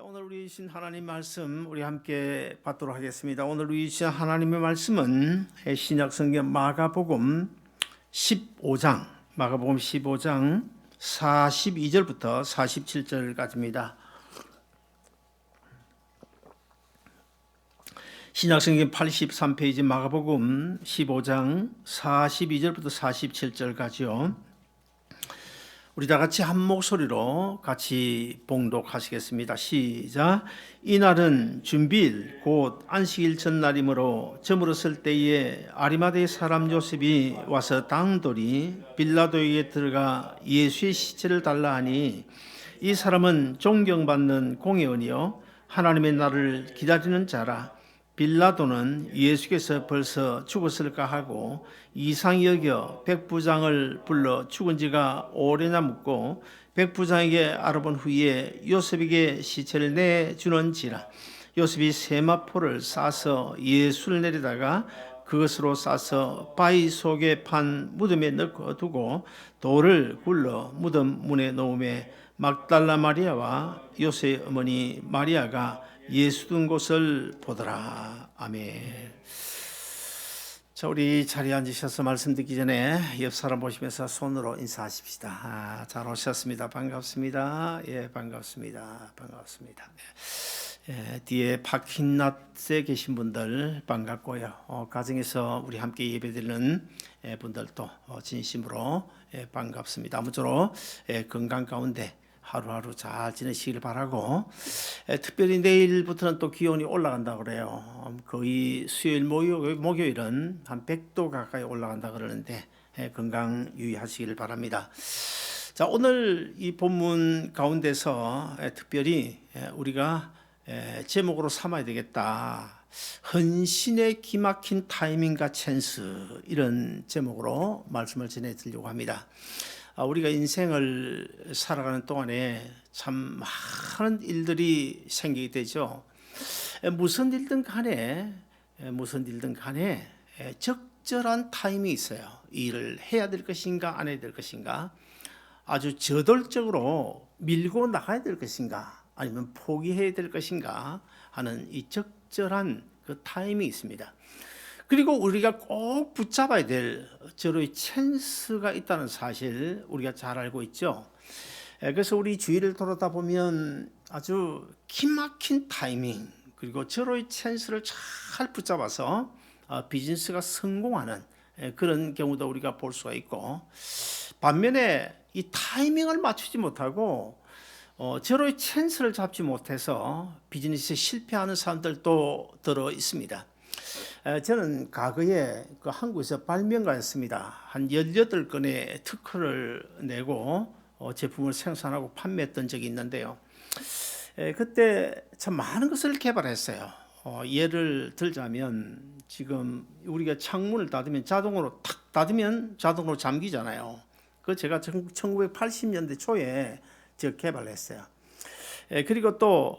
자, 오늘 우리 주신 하나님 말씀 우리 함께 받도록 하겠습니다. 오늘 우리 주신 하나님의 말씀은 신약 성경 마가복음 15장 42절부터 47절까지입니다. 신약 성경 83페이지 마가복음 15장 42절부터 47절까지요. 우리 다 같이 한 목소리로 같이 봉독하시겠습니다. 시작. 이날은 준비일 곧 안식일 전날이므로 저물었을 때에 아리마대 사람 요셉이 와서 당돌이 빌라도에게 들어가 예수의 시체를 달라 하니 이 사람은 존경받는 공회원이요 하나님의 날을 기다리는 자라. 빌라도는 예수께서 벌써 죽었을까 하고 이상히 여겨 백부장을 불러 죽은 지가 오래나 묻고 백부장에게 알아본 후에 요셉에게 시체를 내주는지라. 요셉이 세마포를 싸서 예수를 내리다가 그것으로 싸서 바위 속에 판 무덤에 넣고 두고 돌을 굴러 무덤 문에 놓음에 막달라 마리아와 요셉의 어머니 마리아가 예수 둔 곳을 보더라. 아멘. 자, 우리 자리에 앉으셔서 말씀 듣기 전에 옆 사람 보시면서 손으로 인사하십시다. 잘 오셨습니다. 반갑습니다. 예, 반갑습니다. 반갑습니다. 예, 뒤에 파킹랏에 계신 분들 반갑고요. 가정에서 우리 함께 예배드리는 분들도 진심으로 반갑습니다. 아무쪼록 건강 가운데 하루하루 잘 지내시길 바라고, 특별히 내일부터는 또 기온이 올라간다 그래요. 거의 수요일 목요일은 한 100도 가까이 올라간다 그러는데 건강 유의하시길 바랍니다. 자, 오늘 이 본문 가운데서 특별히 우리가 제목으로 삼아야 되겠다. 헌신의 기막힌 타이밍과 찬스, 이런 제목으로 말씀을 전해드리려고 합니다. 우리가 인생을 살아가는 동안에 참 많은 일들이 생기게 되죠. 무슨 일든 간에 적절한 타임이 있어요. 이 일을 해야 될 것인가 안 해야 될 것인가, 아주 저돌적으로 밀고 나가야 될 것인가 아니면 포기해야 될 것인가 하는 이 적절한 그 타임이 있습니다. 그리고 우리가 꼭 붙잡아야 될 저의 찬스가 있다는 사실 우리가 잘 알고 있죠. 그래서 우리 주위를 돌아다 보면 아주 기막힌 타이밍 그리고 저의 찬스를 잘 붙잡아서 비즈니스가 성공하는 그런 경우도 우리가 볼 수가 있고, 반면에 이 타이밍을 맞추지 못하고 저의 찬스를 잡지 못해서 비즈니스에 실패하는 사람들도 들어 있습니다. 저는 과거에 그 한국에서 발명가였습니다. 한 18건의 특허를 내고 제품을 생산하고 판매했던 적이 있는데요. 그때 참 많은 것을 개발했어요. 예를 들자면 지금 우리가 창문을 닫으면 자동으로 탁 닫으면 자동으로 잠기잖아요. 그 제가 1980년대 초에 제가 개발했어요. 그리고 또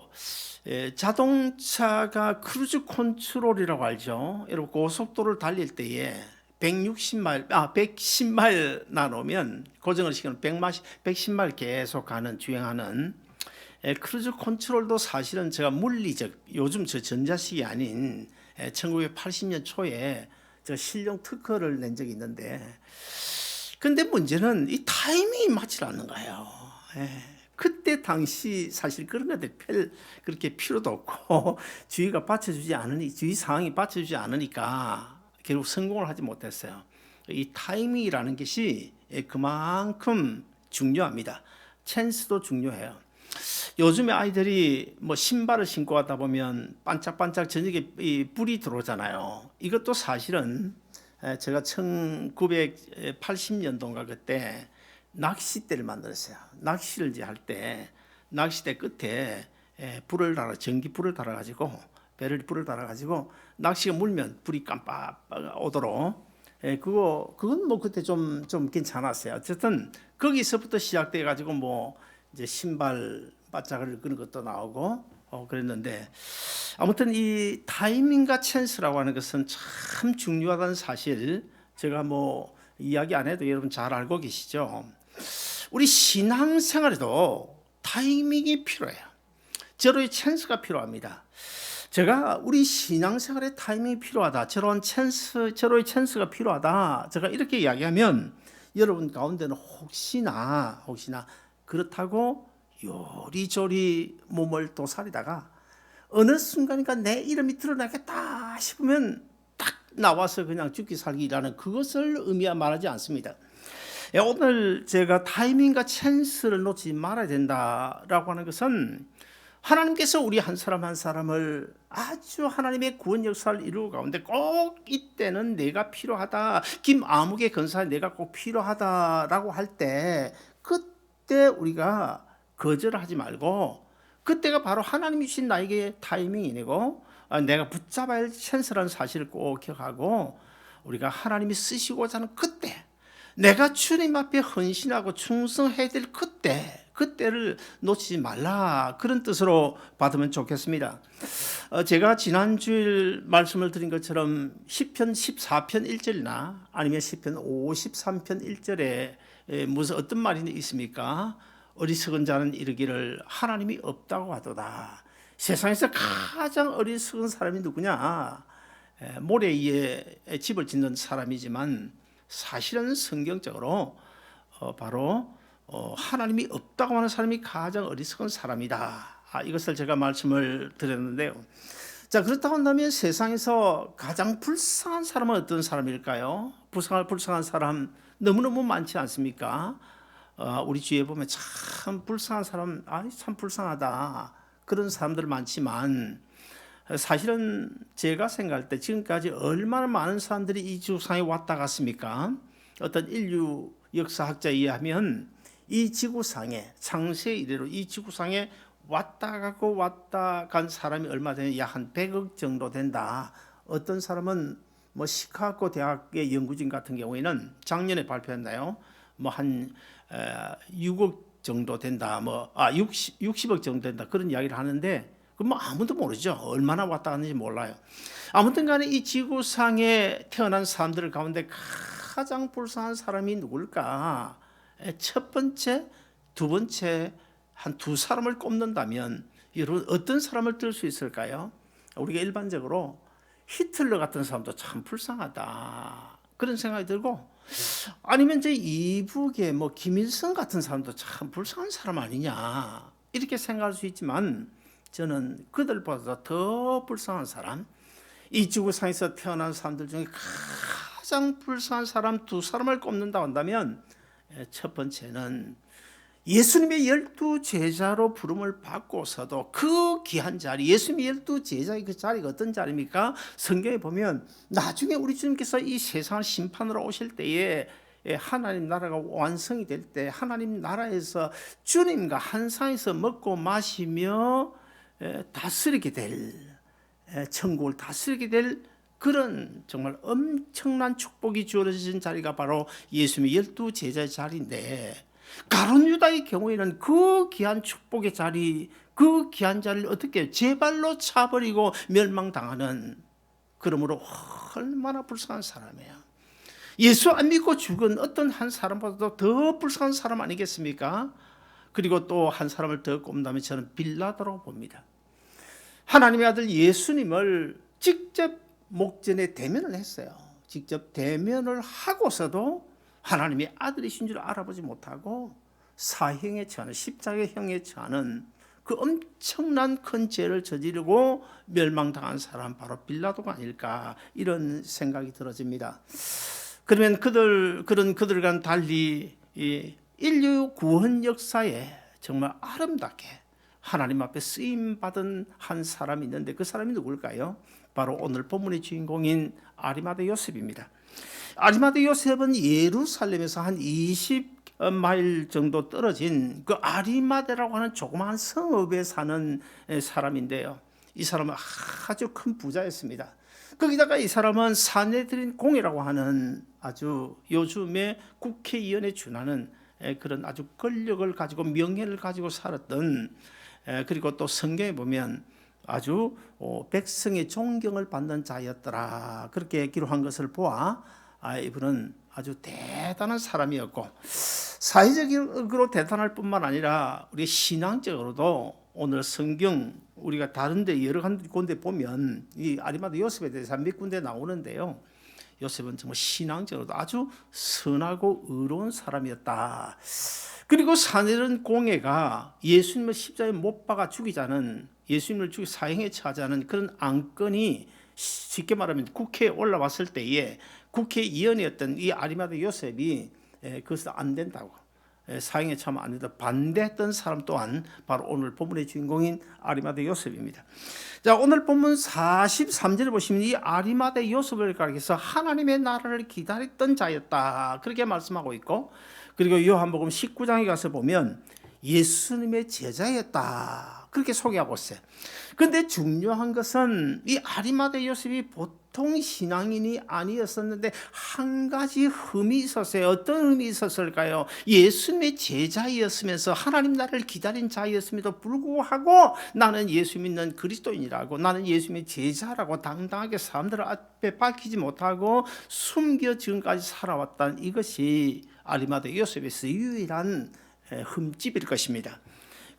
자동차가 크루즈 컨트롤이라고 알죠. 여러분 고속도로를 달릴 때에 110마일 나누면 고정을 시키는 110마일 계속 주행하는 크루즈 컨트롤도 사실은 제가 물리적, 요즘 저 전자식이 아닌 1980년 초에 저 실용 특허를 낸 적이 있는데, 근데 문제는 이 타이밍이 맞지 않는 거예요. 그때 당시 사실 그런 것들 그렇게 필요도 없고 주의 상황이 받쳐주지 않으니까 결국 성공을 하지 못했어요. 이 타이밍이라는 것이 그만큼 중요합니다. 찬스도 중요해요. 요즘에 아이들이 뭐 신발을 신고 가다 보면 반짝반짝 저녁에 불이 들어오잖아요. 이것도 사실은 제가 1980년도인가 그때 낚싯대를 만들었어요. 낚시를 이제 할 때 낚싯대 끝에 전기불을 달아가지고, 배를 불을 달아가지고 낚시가 물면 불이 깜빡 오도록, 그건 뭐 그때 좀 괜찮았어요. 어쨌든 거기서부터 시작돼 가지고 뭐 이제 신발 바짝을 끄는 것도 나오고 그랬는데, 아무튼 이 타이밍과 찬스라고 하는 것은 참 중요하다는 사실 제가 뭐 이야기 안 해도 여러분 잘 알고 계시죠. 우리 신앙생활에도 타이밍이 필요해요. 절호의 찬스가 필요합니다. 제가 우리 신앙생활에 타이밍이 필요하다, 절호의 찬스가 필요하다, 제가 이렇게 이야기하면 여러분 가운데는 혹시나 그렇다고 요리조리 몸을 도사리다가 어느 순간인가 내 이름이 드러나겠다 싶으면 딱 나와서 그냥 죽기 살기 일하는 그것을 말하지 않습니다. 오늘 제가 타이밍과 찬스를 놓치지 말아야 된다라고 하는 것은 하나님께서 우리 한 사람 한 사람을 아주 하나님의 구원 역사를 이루고 가운데 꼭 이때는 내가 필요하다, 김아무개 권사에 내가 꼭 필요하다라고 할 때 그때 우리가 거절하지 말고 그때가 바로 하나님이 주신 나에게 타이밍이고 내가 붙잡아야 할 찬스라는 사실을 꼭 기억하고 우리가 하나님이 쓰시고자 하는 그때, 내가 주님 앞에 헌신하고 충성해야 될 그때를 놓치지 말라, 그런 뜻으로 받으면 좋겠습니다. 제가 지난주일 말씀을 드린 것처럼 시편 14편 1절이나 아니면 시편 53편 1절에 무슨 어떤 말이 있습니까? 어리석은 자는 이르기를 하나님이 없다고 하도다. 세상에서 가장 어리석은 사람이 누구냐? 모래 위에 집을 짓는 사람이지만 사실은 성경적으로 바로 하나님이 없다고 하는 사람이 가장 어리석은 사람이다. 이것을 제가 말씀을 드렸는데요. 자, 그렇다고 한다면 세상에서 가장 불쌍한 사람은 어떤 사람일까요? 불쌍한 사람 너무너무 많지 않습니까? 우리 주위에 보면 참 불쌍한 사람, 참 불쌍하다, 그런 사람들 많지만 사실은 제가 생각할 때 지금까지 얼마나 많은 사람들이 이 지구상에 왔다 갔습니까? 어떤 인류 역사학자에 의하면 이 지구상에 창세 이래로 이 지구상에 왔다 간 사람이 얼마 되냐, 약 한 100억 정도 된다. 어떤 사람은 뭐 시카고 대학의 연구진 같은 경우에는 작년에 발표했나요? 뭐 한 6억 정도 된다, 60억 정도 된다, 그런 이야기를 하는데 뭐 아무도 모르죠. 얼마나 왔다 갔는지 몰라요. 아무튼 간에 이 지구상에 태어난 사람들 가운데 가장 불쌍한 사람이 누굴까? 첫 번째, 두 번째, 한 두 사람을 꼽는다면 여러분 어떤 사람을 들 수 있을까요? 우리가 일반적으로 히틀러 같은 사람도 참 불쌍하다, 그런 생각이 들고, 아니면 저 이북의 김일성 같은 사람도 참 불쌍한 사람 아니냐, 이렇게 생각할 수 있지만 저는 그들보다 더 불쌍한 사람, 이 지구상에서 태어난 사람들 중에 가장 불쌍한 사람 두 사람을 꼽는다 한다면 첫 번째는 예수님의 12 제자로 부름을 받고서도 그 귀한 자리, 예수님의 12 제자의 그 자리가 어떤 자리입니까? 성경에 보면 나중에 우리 주님께서 이 세상을 심판으로 오실 때에 하나님 나라가 완성이 될 때 하나님 나라에서 주님과 한 상에서 먹고 마시며 다스리게 될, 천국을 다스리게 될 그런 정말 엄청난 축복이 주어진 자리가 바로 예수님의 12 제자의 자리인데, 가룟 유다의 경우에는 그 귀한 축복의 자리, 그 귀한 자리를 어떻게 제 발로 차버리고 멸망당하는, 그러므로 얼마나 불쌍한 사람이에요. 예수 안 믿고 죽은 어떤 한 사람보다도 더 불쌍한 사람 아니겠습니까? 그리고 또 한 사람을 더 꼽는다면 저는 빌라도라고 봅니다. 하나님의 아들 예수님을 직접 목전에 대면을 했어요. 직접 대면을 하고서도 하나님의 아들이신 줄 알아보지 못하고 사형에 처하는, 십자가형에 처하는 그 엄청난 큰 죄를 저지르고 멸망당한 사람 바로 빌라도가 아닐까, 이런 생각이 들어집니다. 그러면 그들과는 달리 이 인류 구원 역사에 정말 아름답게 하나님 앞에 쓰임 받은 한 사람이 있는데 그 사람이 누굴까요? 바로 오늘 본문의 주인공인 아리마대 요셉입니다. 아리마대 요셉은 예루살렘에서 한 20마일 정도 떨어진 그 아리마대라고 하는 조그마한 성읍에 사는 사람인데요. 이 사람은 아주 큰 부자였습니다. 거기다가 이 사람은 사내들인 공이라고 하는 아주 요즘의 국회의원에 준하는 그런 아주 권력을 가지고 명예를 가지고 살았던, 그리고 또 성경에 보면 아주 백성의 존경을 받는 자였더라, 그렇게 기록한 것을 보아 이분은 아주 대단한 사람이었고, 사회적으로 대단할 뿐만 아니라 우리 신앙적으로도 오늘 성경 우리가 다른데 여러 군데 보면 이 아리마다 요셉에 대해서 몇 군데 나오는데요. 요셉은 정말 신앙적으로도 아주 선하고 의로운 사람이었다. 그리고 사내는 공회가 예수님을 십자가에 못 박아 죽이자는, 예수님을 죽이 사형에 처하자는 그런 안건이 쉽게 말하면 국회에 올라왔을 때에 국회의원이었던 이 아리마다 요셉이 그것도 안 된다고, 사형에 처하면 안 된다 반대했던 사람 또한 바로 오늘 본문의 주인공인 아리마다 요셉입니다. 자, 오늘 본문 43절에 보시면 이 아리마다 요셉을 가리켜서 하나님의 나라를 기다렸던 자였다 그렇게 말씀하고 있고, 그리고 요한복음 19장에 가서 보면 예수님의 제자였다 그렇게 소개하고 있어요. 그런데 중요한 것은 이 아리마다 요셉이 보통 신앙인이 아니었었는데 한 가지 흠이 있었어요. 어떤 흠이 있었을까요? 예수님의 제자였으면서 하나님 나라를 기다린 자였음에도 불구하고 나는 예수 믿는 그리스도인이라고, 나는 예수님의 제자라고 당당하게 사람들 앞에 밝히지 못하고 숨겨 지금까지 살아왔다는 이것이 아리마다 요셉에서 유일한 흠집일 것입니다.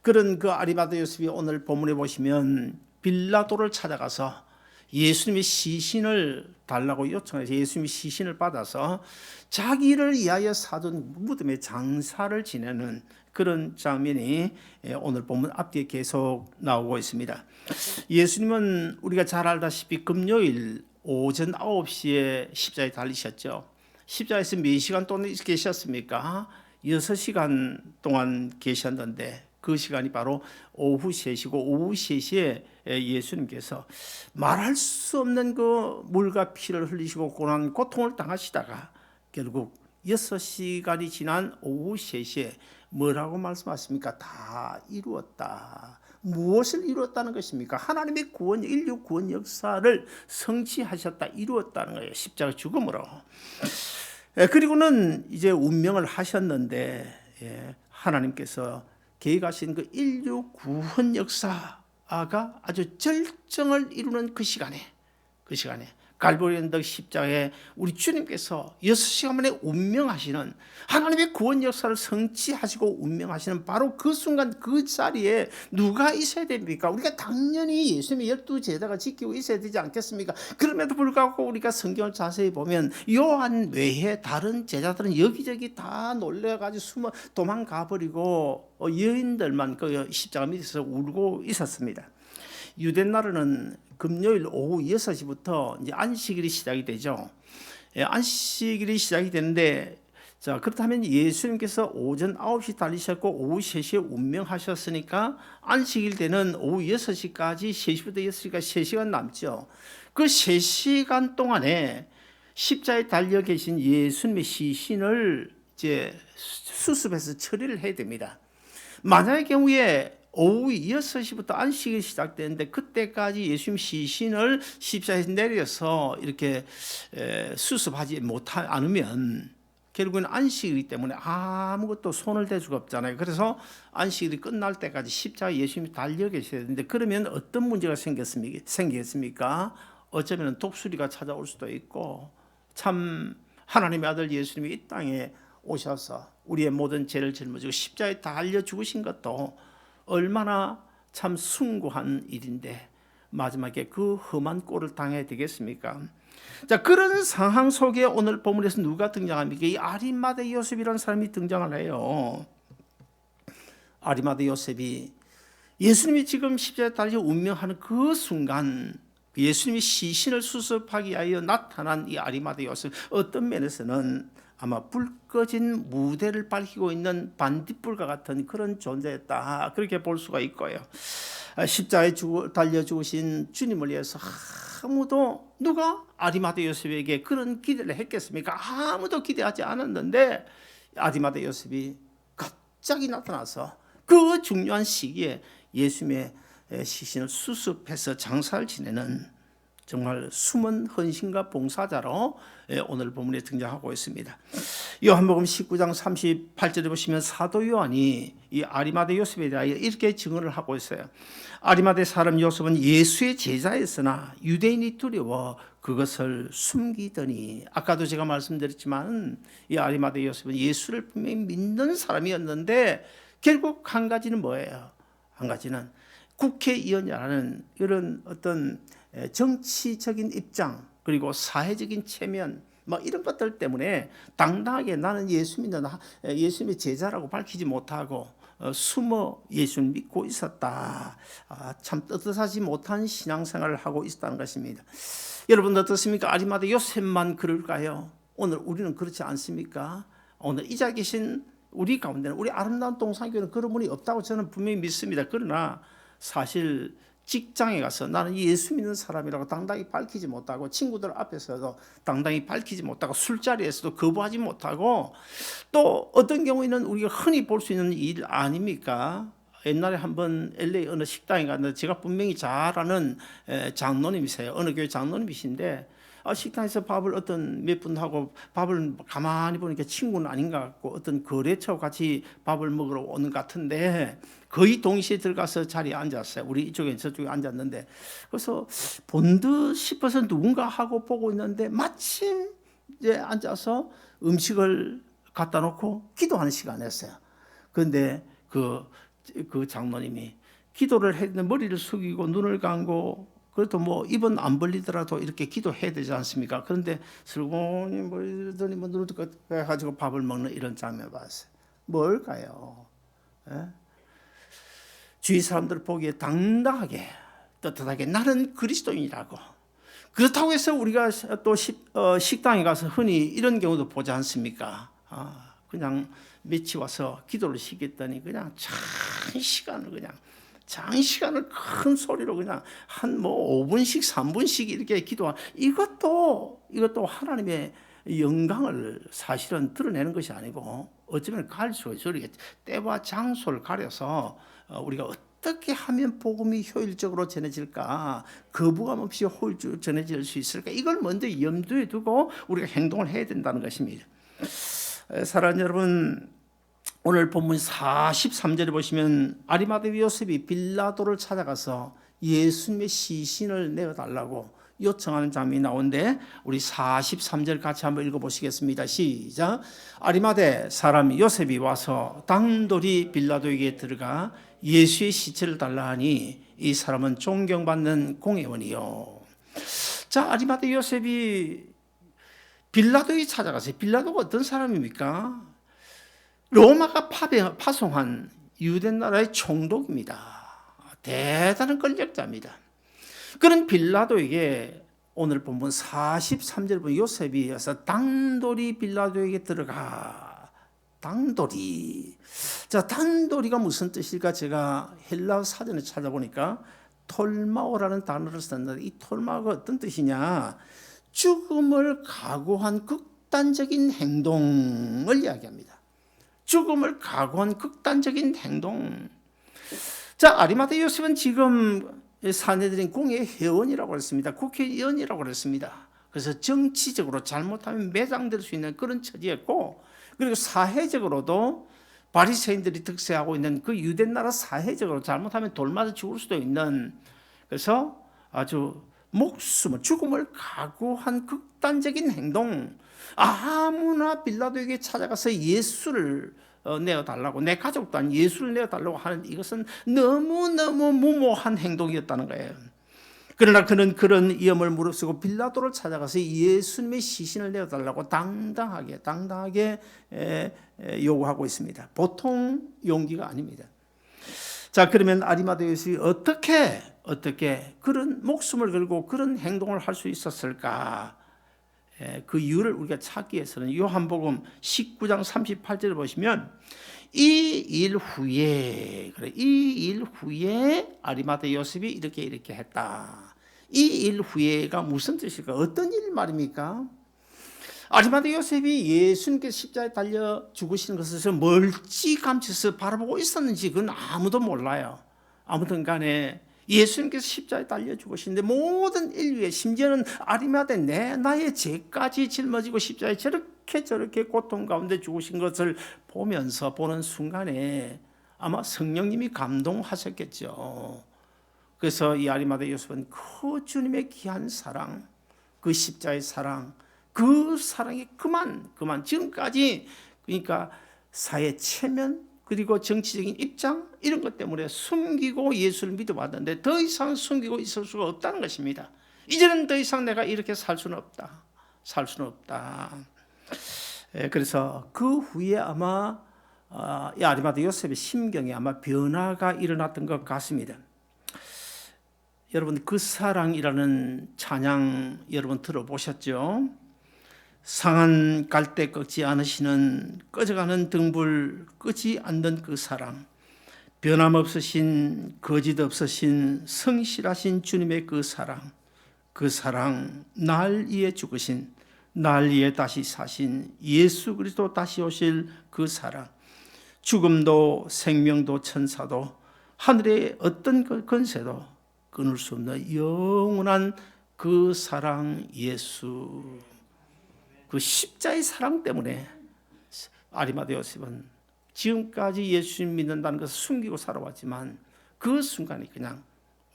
그런 그 아리마다 요셉이 오늘 본문에 보시면 빌라도를 찾아가서 예수님의 시신을 달라고 요청해서 예수님의 시신을 받아서 자기를 위하여 사둔 무덤에 장사를 지내는 그런 장면이 오늘 본문 앞뒤에 계속 나오고 있습니다. 예수님은 우리가 잘 알다시피 금요일 오전 9시에 십자가에 달리셨죠. 십자가에서 몇 시간 동안 계셨습니까? 6시간 동안 계셨는데 그 시간이 바로 오후 3시고, 오후 3시에 예수님께서 말할 수 없는 그 물과 피를 흘리시고 고난 고통을 당하시다가 결국 6시간이 지난 오후 3시에 뭐라고 말씀하십니까? 다 이루었다. 무엇을 이루었다는 것입니까? 하나님의 구원, 인류 구원 역사를 성취하셨다, 이루었다는 거예요. 십자가 죽음으로. 그리고는 이제 운명을 하셨는데 하나님께서 계획하신 그 인류 구원 역사가 아주 절정을 이루는 그 시간에 갈보리 언덕 십자가에 우리 주님께서 6시간 만에 운명하시는, 하나님의 구원 역사를 성취하시고 운명하시는 바로 그 순간 그 자리에 누가 있어야 됩니까? 우리가 당연히 예수님의 12제자가 지키고 있어야 되지 않겠습니까? 그럼에도 불구하고 우리가 성경을 자세히 보면 요한 외에 다른 제자들은 여기저기 다 놀래가지고 숨어 도망가 버리고 여인들만 그 십자가 밑에서 울고 있었습니다. 유대 나라는 금요일 오후 6시부터 이제 안식일이 시작이 되죠. 안식일이 시작이 되는데, 자, 그렇다면 예수님께서 오전 9시 달리셨고 오후 3시에 운명하셨으니까 안식일 때는 오후 6시까지, 3시부터 6시까지 3시간 남죠. 그 3시간 동안에 십자가에 달려 계신 예수님의 시신을 이제 수습해서 처리를 해야 됩니다. 만약의 경우에 오후 6시부터 안식이 시작되는데 그때까지 예수님 시신을 십자가에서 내려서 이렇게 수습하지 않으면 결국은 안식이기 때문에 아무것도 손을 댈 수가 없잖아요. 그래서 안식일이 끝날 때까지 십자가에 예수님이 달려 계셔야 되는데, 그러면 어떤 문제가 생기겠습니까? 어쩌면 독수리가 찾아올 수도 있고, 참 하나님의 아들 예수님이 이 땅에 오셔서 우리의 모든 죄를 짊어지고 십자가에 달려 죽으신 것도 얼마나 참 숭고한 일인데 마지막에 그 험한 꼴을 당해야 되겠습니까? 자, 그런 상황 속에 오늘 본문에서 누가 등장합니까? 이 아리마다 요셉이라는 사람이 등장을 해요. 아리마다 요셉이 예수님이 지금 십자가에 달려 운명하는 그 순간 예수님이 시신을 수습하기 위하여 나타난 이 아리마다 요셉, 어떤 면에서는 아마 불 꺼진 무대를 밝히고 있는 반딧불과 같은 그런 존재였다, 그렇게 볼 수가 있고요. 십자가에 달려 죽으신 주님을 위해서 아무도, 누가 아리마다 요셉에게 그런 기대를 했겠습니까? 아무도 기대하지 않았는데 아리마다 요셉이 갑자기 나타나서 그 중요한 시기에 예수님의 시신을 수습해서 장사를 지내는 정말 숨은 헌신과 봉사자로 오늘 본문에 등장하고 있습니다. 요한복음 19장 38절에 보시면 사도 요한이 이 아리마다 요셉에 대하여 이렇게 증언을 하고 있어요. 아리마다 사람 요셉은 예수의 제자였으나 유대인이 두려워 그것을 숨기더니, 아까도 제가 말씀드렸지만 이 아리마다 요셉은 예수를 분명히 믿는 사람이었는데 결국 한 가지는 뭐예요? 한 가지는 국회의원이라는 이런 어떤 정치적인 입장 그리고 사회적인 체면 뭐 이런 것들 때문에 당당하게 나는 예수님의 제자라고 밝히지 못하고 숨어 예수를 믿고 있었다. 참 떳떳하지 못한 신앙생활을 하고 있었다는 것입니다. 여러분 어떻습니까? 아리마대 요셉만 그럴까요? 오늘 우리는 그렇지 않습니까? 오늘 이 자리에 계신 우리 가운데는 우리 아름다운 동산교회는 그런 분이 없다고 저는 분명히 믿습니다. 그러나 사실 직장에 가서 나는 예수 믿는 사람이라고 당당히 밝히지 못하고 친구들 앞에서도 당당히 밝히지 못하고 술자리에서도 거부하지 못하고 또 어떤 경우에는 우리가 흔히 볼 수 있는 일 아닙니까? 옛날에 한번 LA 어느 식당에 갔는데 제가 분명히 잘 아는 장로님이세요. 어느 교회 장로님이신데 식당에서 밥을 어떤 몇 분하고 밥을 가만히 보니까 친구는 아닌 것 같고 어떤 거래처 같이 밥을 먹으러 오는 것 같은데 거의 동시에 들어가서 자리에 앉았어요. 우리 이쪽에 저쪽에 앉았는데 그래서 본 듯 싶어서 누군가 하고 보고 있는데 마침 이제 앉아서 음식을 갖다 놓고 기도하는 시간이었어요. 그런데 그 장로님이 기도를 했는데 머리를 숙이고 눈을 감고 그래도 뭐 입은 안 벌리더라도 이렇게 기도해야 되지 않습니까? 그런데 슬그머니 머리더니 뭐 눈을 가지고 밥을 먹는 이런 장면 봤어요. 뭘까요? 예? 주위 사람들 보기에 당당하게 떳떳하게 나는 그리스도인이라고. 그렇다고 해서 우리가 또 식당에 가서 흔히 이런 경우도 보지 않습니까? 그냥 며칠 와서 기도를 시켰더니 그냥 장시간을 큰 소리로 그냥 한 뭐 5분씩 3분씩 이렇게 기도한 이것도 하나님의 영광을 사실은 드러내는 것이 아니고 어쩌면 소리겠지. 때와 장소를 가려서 우리가 어떻게 하면 복음이 효율적으로 전해질까, 거부감 없이 효율적으로 전해질 수 있을까, 이걸 먼저 염두에 두고 우리가 행동을 해야 된다는 것입니다. 사랑하는 여러분, 오늘 본문 43절에 보시면 아리마대 요셉이 빌라도를 찾아가서 예수님의 시신을 내어달라고 요청하는 장면이 나오는데 우리 43절 같이 한번 읽어보시겠습니다. 시작. 아리마대 사람 요셉이 와서 당돌이 빌라도에게 들어가 예수의 시체를 달라 하니 이 사람은 존경받는 공회원이요. 자, 아리마대 요셉이 빌라도에 찾아가서 빌라도가 어떤 사람입니까? 로마가 파송한 유대 나라의 총독입니다. 대단한 권력자입니다. 그런 빌라도에게 오늘 본문 43절 보면 요셉이 와서 당돌이 빌라도에게 들어가. 당돌이. 자, 당돌이가 무슨 뜻일까? 제가 헬라 사전에 찾아보니까 톨마오라는 단어를 썼는데 이 톨마오가 어떤 뜻이냐? 죽음을 각오한 극단적인 행동을 이야기합니다. 죽음을 각오한 극단적인 행동. 자, 아리마대 요셉은 지금 사내들인 공회 회원이라고 했습니다. 국회의원이라고 했습니다. 그래서 정치적으로 잘못하면 매장될 수 있는 그런 처지였고, 그리고 사회적으로도 바리새인들이 득세하고 있는 그 유대 나라 사회적으로 잘못하면 돌맞아 죽을 수도 있는, 그래서 아주 죽음을 각오한 극단적인 행동. 아무나 빌라도에게 찾아가서 예수를 내어달라고, 내 가족도 아닌 예수를 내어달라고 하는 이것은 너무너무 무모한 행동이었다는 거예요. 그러나 그는 그런 위험을 무릅쓰고 빌라도를 찾아가서 예수님의 시신을 내어달라고 당당하게 요구하고 있습니다. 보통 용기가 아닙니다. 자, 그러면 아리마대 요셉이 어떻게 그런 목숨을 걸고 그런 행동을 할 수 있었을까? 그 이유를 우리가 찾기 위해서는 요한복음 19장 38절을 보시면 이 일 후에 아리마대 요셉이 이렇게 했다. 이 일 후에가 무슨 뜻일까? 어떤 일 말입니까? 아리마대 요셉이 예수님께서 십자가에 달려 죽으시는 것을 멀찌감치서 바라보고 있었는지 그건 아무도 몰라요. 아무튼 간에 예수님께서 십자가에 달려 죽으시는데 모든 인류에, 심지어는 아리마대 나의 죄까지 짊어지고 십자가에 저렇게 고통 가운데 죽으신 것을 보는 순간에 아마 성령님이 감동하셨겠죠. 그래서 이 아리마대 요셉은 그 주님의 귀한 사랑, 그 십자가의 사랑, 그 사랑이 그만 지금까지, 그러니까 사회 체면, 그리고 정치적인 입장 이런 것 때문에 숨기고 예수를 믿어왔는데 더 이상 숨기고 있을 수가 없다는 것입니다. 이제는 더 이상 내가 이렇게 살 수는 없다. 살 수는 없다. 그래서 그 후에 아마 이 아리마다 요셉의 심경에 아마 변화가 일어났던 것 같습니다. 여러분 그 사랑이라는 찬양 여러분 들어보셨죠? 상한 갈대 꺾지 않으시는 꺼져가는 등불 끄지 않는 그 사랑, 변함없으신 거짓 없으신 성실하신 주님의 그 사랑, 날 위해 죽으신, 날 위해 다시 사신 예수 그리스도 다시 오실 그 사랑, 죽음도 생명도 천사도 하늘의 어떤 권세도 끊을 수 없는 영원한 그 사랑 예수, 그 십자의 사랑 때문에 아리마다 요셉은 지금까지 예수님 믿는다는 것을 숨기고 살아왔지만 그 순간이 그냥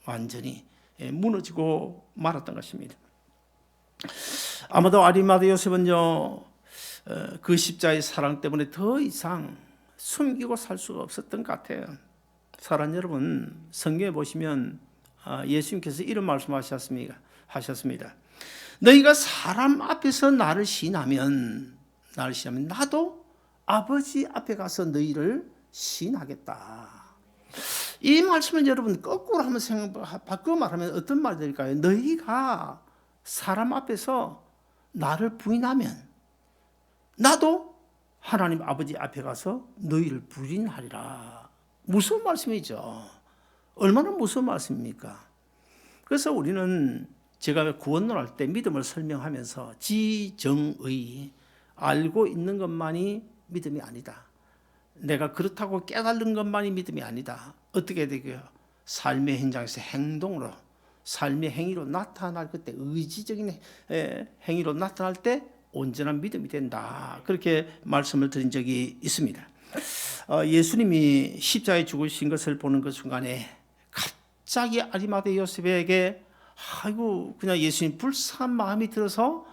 완전히 무너지고 말았던 것입니다. 아마도 아리마다 요셉은요 그 십자의 사랑 때문에 더 이상 숨기고 살 수가 없었던 것 같아요. 사랑하는 여러분, 성경에 보시면 예수님께서 이런 말씀하셨습니다. 너희가 사람 앞에서 나를 시인하면 나도 아버지 앞에 가서 너희를 시인하겠다. 이 말씀을 여러분 거꾸로 한번 바꿔 말하면 어떤 말이 될까요? 너희가 사람 앞에서 나를 부인하면 나도 하나님 아버지 앞에 가서 너희를 부인하리라. 무서운 말씀이죠. 얼마나 무서운 말씀입니까? 그래서 우리는 제가 구원론할 때 믿음을 설명하면서 지정의, 알고 있는 것만이 믿음이 아니다. 내가 그렇다고 깨달은 것만이 믿음이 아니다. 어떻게 되고요? 삶의 현장에서 행동으로, 삶의 행위로 나타날 그때 의지적인 행위로 나타날 때 온전한 믿음이 된다. 그렇게 말씀을 드린 적이 있습니다. 예수님이 십자가에 죽으신 것을 보는 그 순간에 갑자기 아리마다 요셉에게 그냥 예수님 불쌍한 마음이 들어서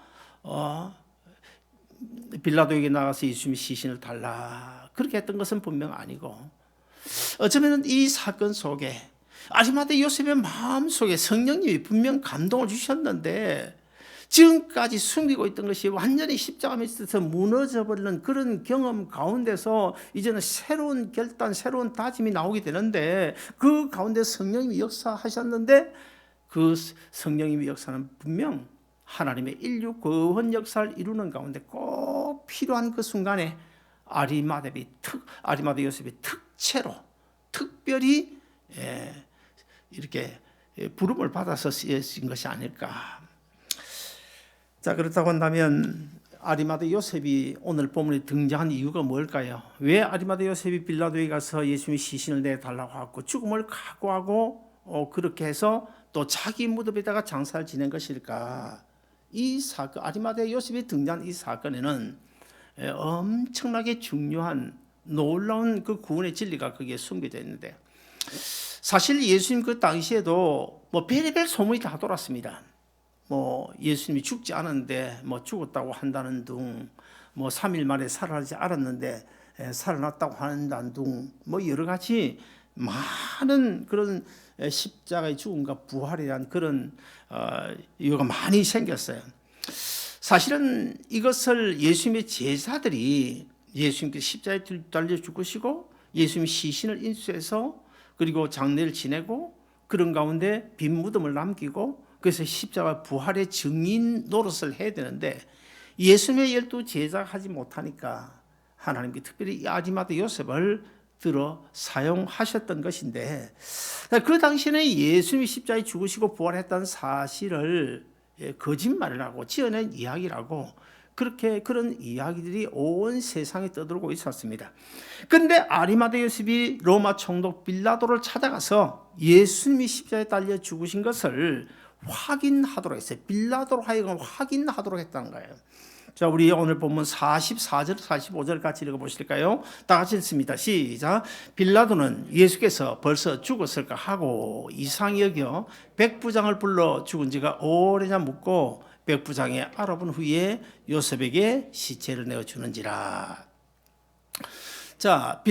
빌라도에게 나가서 예수님의 시신을 달라 그렇게 했던 것은 분명 아니고, 어쩌면 이 사건 속에 아리마다 요셉의 마음 속에 성령님이 분명 감동을 주셨는데 지금까지 숨기고 있던 것이 완전히 십자가 밑에서 무너져버리는 그런 경험 가운데서 이제는 새로운 결단, 새로운 다짐이 나오게 되는데 그 가운데 성령님이 역사하셨는데 그 성령님의 역사는 분명 하나님의 인류 구원 역사를 이루는 가운데 꼭 필요한 그 순간에 아리마다 요셉의 특채로 특별히 이렇게 부름을 받아서 쓰여진 것이 아닐까. 자, 그렇다고 한다면 아리마다 요셉이 오늘 본문에 등장한 이유가 뭘까요? 왜 아리마다 요셉이 빌라도에 가서 예수님의 시신을 내달라고 하고 죽음을 각오하고 그렇게 해서 또 자기 무덤에다가 장사를 지낸 것일까? 이 사건, 아리마다 요셉이 등장한 이 사건에는 엄청나게 중요한 놀라운 그 구원의 진리가 거기에 숨겨져 있는데, 사실 예수님 그 당시에도 별의별 소문이 다 돌았습니다. 예수님이 죽지 않았는데 죽었다고 한다는 둥, 3일 만에 살아나지 않았는데 살아났다고 한다는 둥, 여러 가지 많은 그런 십자가의 죽음과 부활에 대한 그런 이유가 많이 생겼어요. 사실은 이것을 예수님의 제자들이 예수님께 십자가에 달려 죽으시고 예수님의 시신을 인수해서 그리고 장례를 지내고 그런 가운데 빈 무덤을 남기고 그래서 십자가 부활의 증인 노릇을 해야 되는데 예수님의 12 제자가 하지 못하니까 하나님께 특별히 이 아리마다 요셉을 들어 사용하셨던 것인데, 그 당시에는 예수님이 십자가에 죽으시고 부활했다는 사실을 거짓말을 하고 지어낸 이야기라고 그런 이야기들이 온 세상에 떠들고 있었습니다. 그런데 아리마다 요셉이 로마 총독 빌라도를 찾아가서 예수님이 십자가에 달려 죽으신 것을 확인하도록 했어요. 빌라도로 하여금 확인하도록 했다는 거예요. 자, 우리 오늘 본문 44절, 45절 같이 읽어보실까요? 다 같이 읽습니다. 시작. 빌라도는 예수께서 벌써 죽었을까 하고 이상히 여겨 백부장을 불러 죽은 지가 오래냐 묻고 백부장이 알아본 후에 요셉에게 시체를 내어주는지라. 자,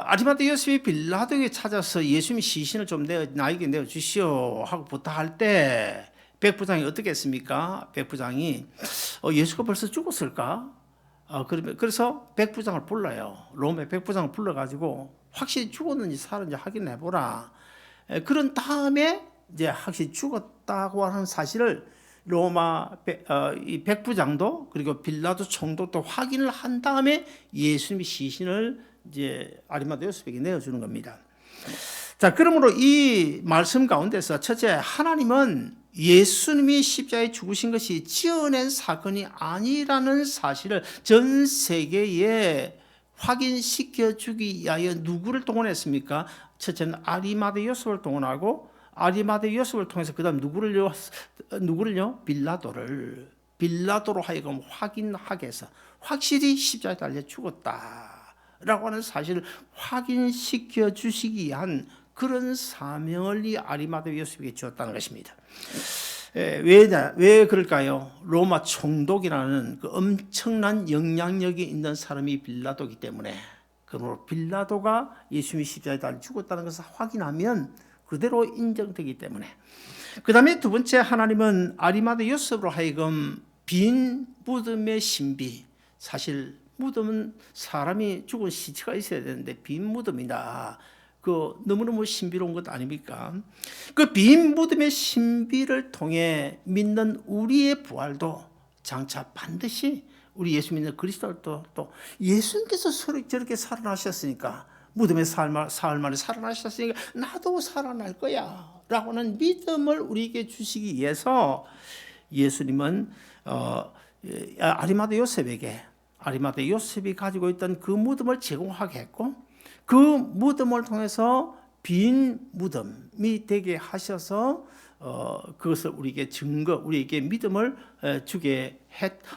아리마대 요셉이 빌라도에게 찾아서 예수님이 시신을 좀 나에게 내어 주시오 하고 부탁할 때 백부장이 어떻게 했습니까? 백부장이 예수가 벌써 죽었을까? 그래서 백부장을 불러요. 롬의 백부장을 불러가지고 확실히 죽었는지 살았는지 확인해보라. 그런 다음에 이제 확실히 죽었다고 하는 사실을 이 백부장도 그리고 빌라도 총독도 확인을 한 다음에 예수님의 시신을 이제 아리마대 요셉에게 내어주는 겁니다. 자, 그러므로 이 말씀 가운데서 첫째, 하나님은 예수님이 십자가에 죽으신 것이 지어낸 사건이 아니라는 사실을 전 세계에 확인시켜 주기 위하여 누구를 동원했습니까? 첫째는 아리마대 요셉을 동원하고 아리마대 요셉을 통해서 그다음 누구를요? 빌라도로 하여금 확인하게 해서 확실히 십자가에 달려 죽었다라고 하는 사실을 확인시켜 주시기 위한 그런 사명을 이 아리마대 요셉에게 주었다는 것입니다. 왜 그럴까요? 로마 총독이라는 그 엄청난 영향력이 있는 사람이 빌라도이기 때문에, 그러므로 빌라도가 예수님이 십자가에 달려 죽었다는 것을 확인하면 그대로 인정되기 때문에. 그 다음에 두 번째, 하나님은 아리마대 요셉으로 하여금 빈 무덤의 신비, 사실 무덤은 사람이 죽은 시체가 있어야 되는데 빈 무덤이다. 그 너무너무 신비로운 것 아닙니까? 그 빈 무덤의 신비를 통해 믿는 우리의 부활도 장차 반드시 우리 예수 믿는 그리스도도 또 예수님께서 저렇게 살아나셨으니까, 무덤에 사흘 만에 살아나셨으니까 나도 살아날 거야 라고 하는 믿음을 우리에게 주시기 위해서 예수님은 아리마대 요셉이 가지고 있던 그 무덤을 제공하게 했고, 그 무덤을 통해서 빈 무덤이 되게 하셔서 그것을 우리에게 우리에게 믿음을 주게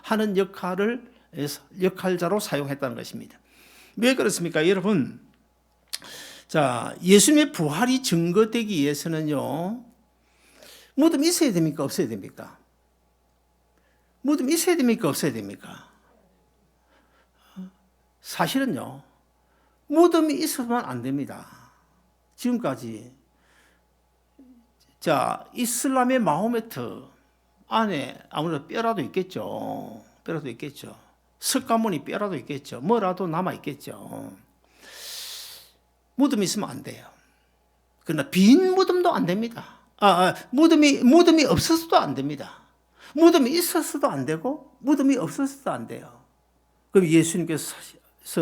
하는 역할자로 사용했다는 것입니다. 왜 그렇습니까? 여러분, 자, 예수님의 부활이 증거되기 위해서는요, 무덤이 있어야 됩니까? 없어야 됩니까? 무덤이 있어야 됩니까? 없어야 됩니까? 사실은요, 무덤이 있으면 안 됩니다. 지금까지. 자, 이슬람의 마호메트 안에 아무래도 뼈라도 있겠죠. 석가모니 뼈라도 있겠죠. 뭐라도 남아있겠죠. 무덤이 있으면 안 돼요. 그러나 빈 무덤도 안 됩니다. 무덤이 없어서도 안 됩니다. 무덤이 있었어도 안 되고 무덤이 없었어도 안 돼요. 그럼 예수님께서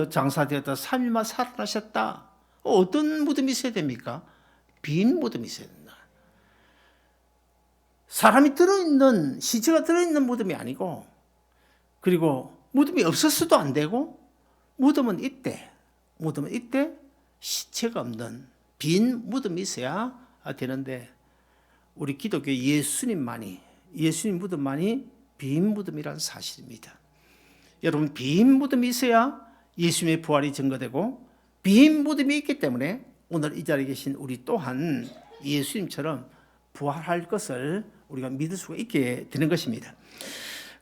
장사되었다 3일만 살아나셨다. 어떤 무덤이 있어야 됩니까? 빈 무덤이 있어야 된다. 사람이 들어있는, 시체가 들어있는 무덤이 아니고, 그리고 무덤이 없었어도 안 되고, 무덤은 이때 시체가 없는 빈 무덤이 있어야 되는데, 우리 기독교 예수님 무덤만이 빈 무덤이라는 사실입니다. 여러분, 빈 무덤이 있어야 예수님의 부활이 증거되고, 빈 무덤이 있기 때문에 오늘 이 자리에 계신 우리 또한 예수님처럼 부활할 것을 우리가 믿을 수가 있게 되는 것입니다.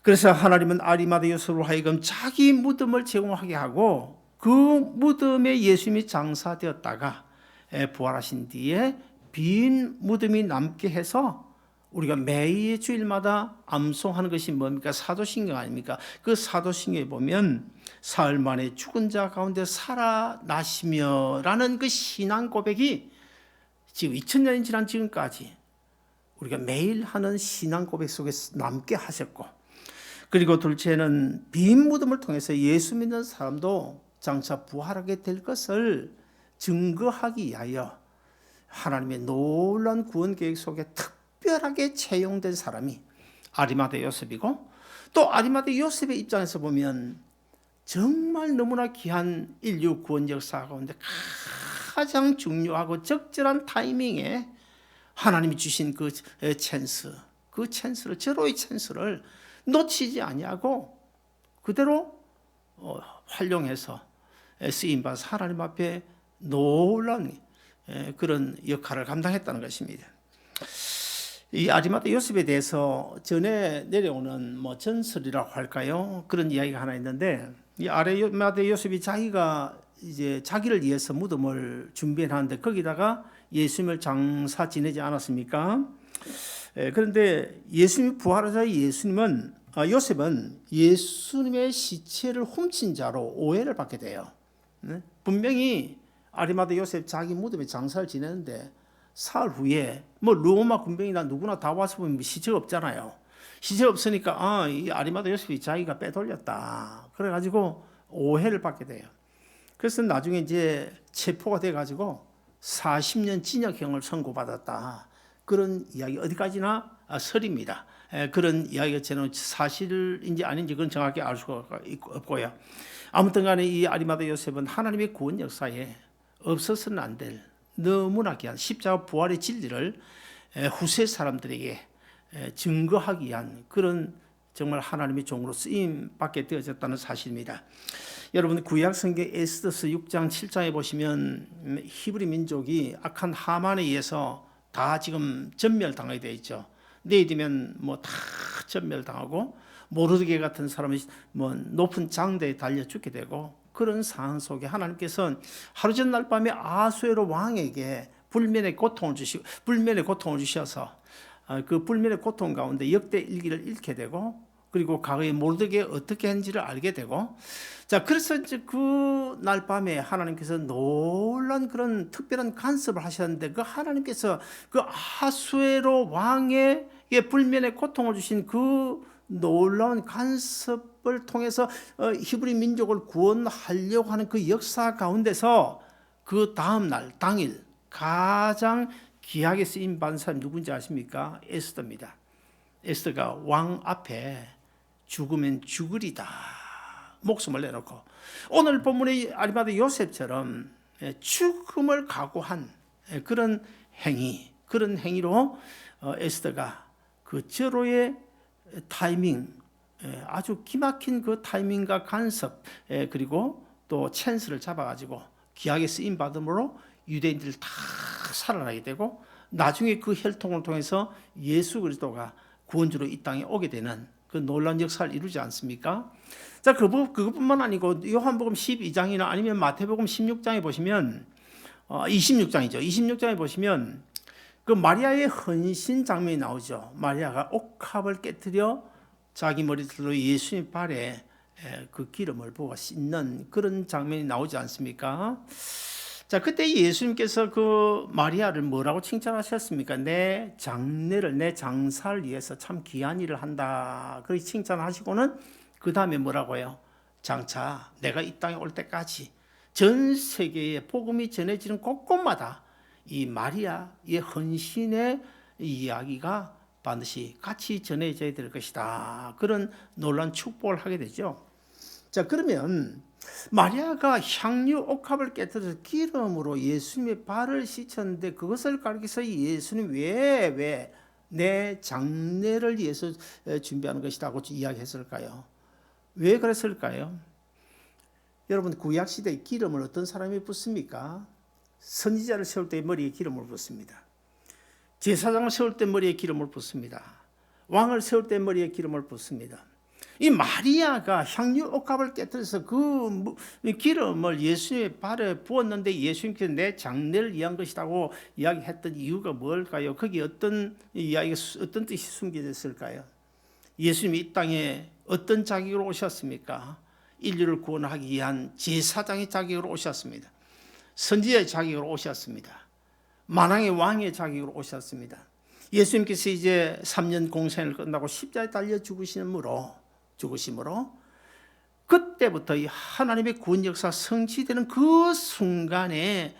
그래서 하나님은 아리마대 요셉으로 하여금 자기 무덤을 제공하게 하고, 그 무덤에 예수님이 장사되었다가 부활하신 뒤에 빈 무덤이 남게 해서 우리가 매일 주일마다 암송하는 것이 뭡니까? 사도신경 아닙니까? 그 사도신경에 보면 사흘 만에 죽은 자 가운데 살아나시며 라는 그 신앙 고백이 지금 2000년이 지난 지금까지 우리가 매일 하는 신앙 고백 속에 남게 하셨고, 그리고 둘째는 빈 무덤을 통해서 예수 믿는 사람도 장차 부활하게 될 것을 증거하기 위하여 하나님의 놀라운 구원 계획 속에 특별하게 채용된 사람이 아리마대 요셉이고, 또 아리마대 요셉의 입장에서 보면 정말 너무나 귀한 인류 구원 역사 가운데 가장 중요하고 적절한 타이밍에 하나님이 주신 그 찬스를, 절호의 찬스를 놓치지 아니하고 그대로 활용해서 쓰임받아서 하나님 앞에 놀라운 그런 역할을 감당했다는 것입니다. 이 아리마대 요셉에 대해서 전에 내려오는 전설이라고 할까요? 그런 이야기가 하나 있는데, 이 아리마대 요셉이 자기가 이제 자기를 위해서 무덤을 준비하는데 거기다가 예수님을 장사 지내지 않았습니까? 그런데 예수님이 부활하자 요셉은 예수님의 시체를 훔친 자로 오해를 받게 돼요. 분명히 아리마다 요셉 자기 무덤에 장사를 지내는데 사흘 후에 뭐 로마 군병이나 누구나 다 와서 보면 시체가 없잖아요. 시체 없으니까 이 아리마다 요셉이 자기가 빼돌렸다. 그래가지고 오해를 받게 돼요. 그래서 나중에 이제 체포가 돼가지고 40년 징역형을 선고받았다. 그런 이야기 어디까지나 설입니다. 그런 이야기가 저는 사실인지 아닌지 그건 정확히 알 수가 없고요. 아무튼 간에 이 아리마다 요셉은 하나님의 구원 역사에 없어서는 안 될 너무나 귀한 십자가 부활의 진리를 후세 사람들에게 증거하기 위한 그런 정말 하나님의 종으로 쓰임 받게 되어졌다는 사실입니다. 여러분 구약 성경 에스더서 6장 7장에 보시면 히브리 민족이 악한 하만에 의해서 다 지금 전멸당하게 되어 있죠. 내일 되면 뭐 다 전멸당하고 모르드게 같은 사람이 뭐 높은 장대에 달려 죽게 되고 그런 상황 속에 하나님께서 하루 전날 밤에 아수에로 왕에게 불면의 고통을 주셔서 그 불면의 고통 가운데 역대 일기를 잃게 되고 그리고 과거에 모르드게 어떻게 했는지를 알게 되고 자 그래서 이제 그 날 밤에 하나님께서 놀란 그런 특별한 간섭을 하셨는데 그 하나님께서 그 아수에로 왕에게 불면의 고통을 주신 그 놀라운 간섭을 통해서 히브리 민족을 구원하려고 하는 그 역사 가운데서 그 다음 날 당일 가장 귀하게 쓰임 받은 사람이 누군지 아십니까? 에스더입니다. 에스더가 왕 앞에 죽으면 죽으리다 목숨을 내놓고 오늘 본문의 아리마다 요셉처럼 죽음을 각오한 그런 그런 행위로 에스더가 그 절호의 타이밍 아주 기막힌 그 타이밍과 간섭 그리고 또 찬스를 잡아가지고 귀하게 쓰임 받음으로 유대인들이 다 살아나게 되고 나중에 그 혈통을 통해서 예수 그리스도가 구원주로 이 땅에 오게 되는 그 놀라운 역사를 이루지 않습니까? 자, 그것뿐만 아니고 요한복음 12장이나 아니면 마태복음 16장에 보시면 26장이죠. 26장에 보시면 그 마리아의 헌신 장면이 나오죠. 마리아가 옥합을 깨뜨려 자기 머리털로 예수님 발에 그 기름을 부어 씻는 그런 장면이 나오지 않습니까? 자, 그때 예수님께서 그 마리아를 뭐라고 칭찬하셨습니까? 내 장례를, 내 장사를 위해서 참 귀한 일을 한다. 그렇게 칭찬하시고는 그 다음에 뭐라고요? 장차 내가 이 땅에 올 때까지 전 세계에 복음이 전해지는 곳곳마다 이 마리아의 헌신의 이야기가 반드시 같이 전해져야 될 것이다. 그런 놀라운 축복을 하게 되죠. 자, 그러면 마리아가 향유 옥합을 깨뜨려서 기름으로 예수님의 발을 씻었는데 그것을 가리켜서 예수님 왜 내 장례를 위해서 준비하는 것이라고 이야기했을까요? 왜 그랬을까요? 여러분 구약시대에 기름을 어떤 사람이 붓습니까? 선지자를 세울 때 머리에 기름을 붓습니다. 제사장을 세울 때 머리에 기름을 붓습니다. 왕을 세울 때 머리에 기름을 붓습니다. 이 마리아가 향유 옥합을 깨뜨려서 그 기름을 예수님의 발에 부었는데 예수님께서 내 장례를 위한 것이라고 이야기했던 이유가 뭘까요? 거기 어떤 이야기가 어떤 뜻이 숨겨져 있을까요? 예수님이 이 땅에 어떤 자격으로 오셨습니까? 인류를 구원하기 위한 제사장의 자격으로 오셨습니다. 선지자의 자격으로 오셨습니다. 만왕의 왕의 자격으로 오셨습니다. 예수님께서 이제 3년 공생을 끝나고 십자가에 달려 죽으심으로 그때부터 이 하나님의 구원 역사 성취되는 그 순간에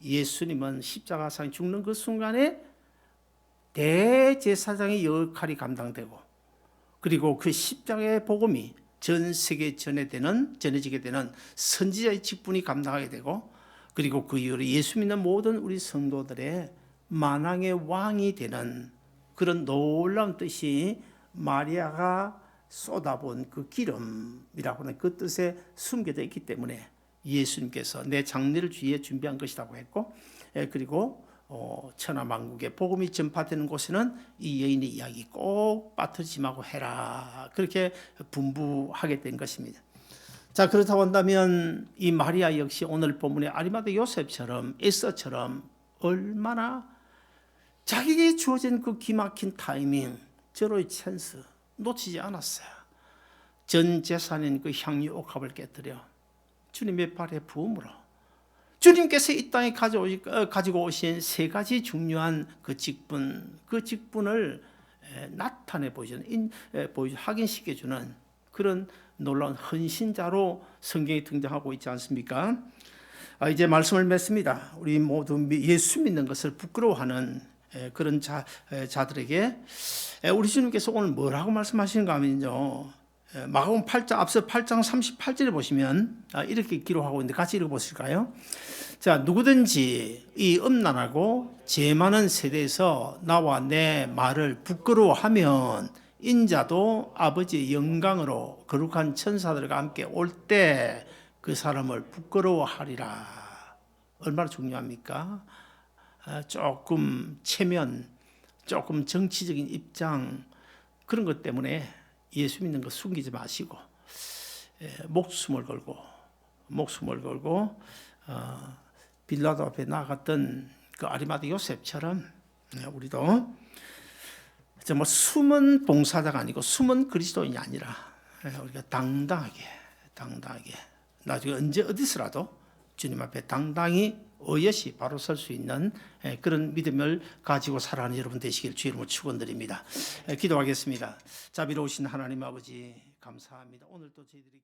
예수님은 십자가상에 죽는 그 순간에 대제사장의 역할이 감당되고 그리고 그 십자가의 복음이 전 세계에 전해지게 되는 선지자의 직분이 감당하게 되고 그리고 그 이후로 예수 믿는 모든 우리 성도들의 만왕의 왕이 되는 그런 놀라운 뜻이 마리아가 쏟아본 그 기름이라고 하는 그 뜻에 숨겨져 있기 때문에 예수님께서 내 장례를 위해 준비한 것이라고 했고 그리고 천하만국에 복음이 전파되는 곳에는 이 여인의 이야기 꼭 빠뜨리지 말고 해라 그렇게 분부하게 된 것입니다. 자, 그렇다고 한다면 이 마리아 역시 오늘 본문의 아리마대 요셉처럼 에스더처럼 얼마나 자기에게 주어진 그 기막힌 타이밍, 절호의 찬스 놓치지 않았어요. 전 재산인 그 향유 옥합을 깨뜨려 주님의 발에 부음으로 주님께서 이 땅에 가지고 오신 세 가지 중요한 그 직분을 나타내 보여주는, 확인시켜주는 그런 놀라운 헌신자로 성경에 등장하고 있지 않습니까? 이제 말씀을 맺습니다. 우리 모두 예수 믿는 것을 부끄러워하는 그런 자들에게 우리 주님께서 오늘 뭐라고 말씀하시는가 하면요. 마가복음 8장, 앞서 8장 38절에 보시면 이렇게 기록하고 있는데 같이 읽어보실까요? 자, 누구든지 이 음란하고 죄 많은 세대에서 나와 내 말을 부끄러워하면 인자도 아버지의 영광으로 거룩한 천사들과 함께 올 때 그 사람을 부끄러워하리라. 얼마나 중요합니까? 조금 체면, 조금 정치적인 입장 그런 것 때문에 예수 믿는 거 숨기지 마시고 목숨을 걸고 빌라도 앞에 나갔던 그 아리마대 요셉처럼 우리도 정말 숨은 봉사자가 아니고 숨은 그리스도인이 아니라 우리가 당당하게 나중에 언제 어디서라도 주님 앞에 당당히 어여시 바로 설 수 있는 그런 믿음을 가지고 살아가는 여러분 되시길 주의 이름으로 축원드립니다. 기도하겠습니다. 자비로우신 하나님 아버지 감사합니다. 오늘도 저희들이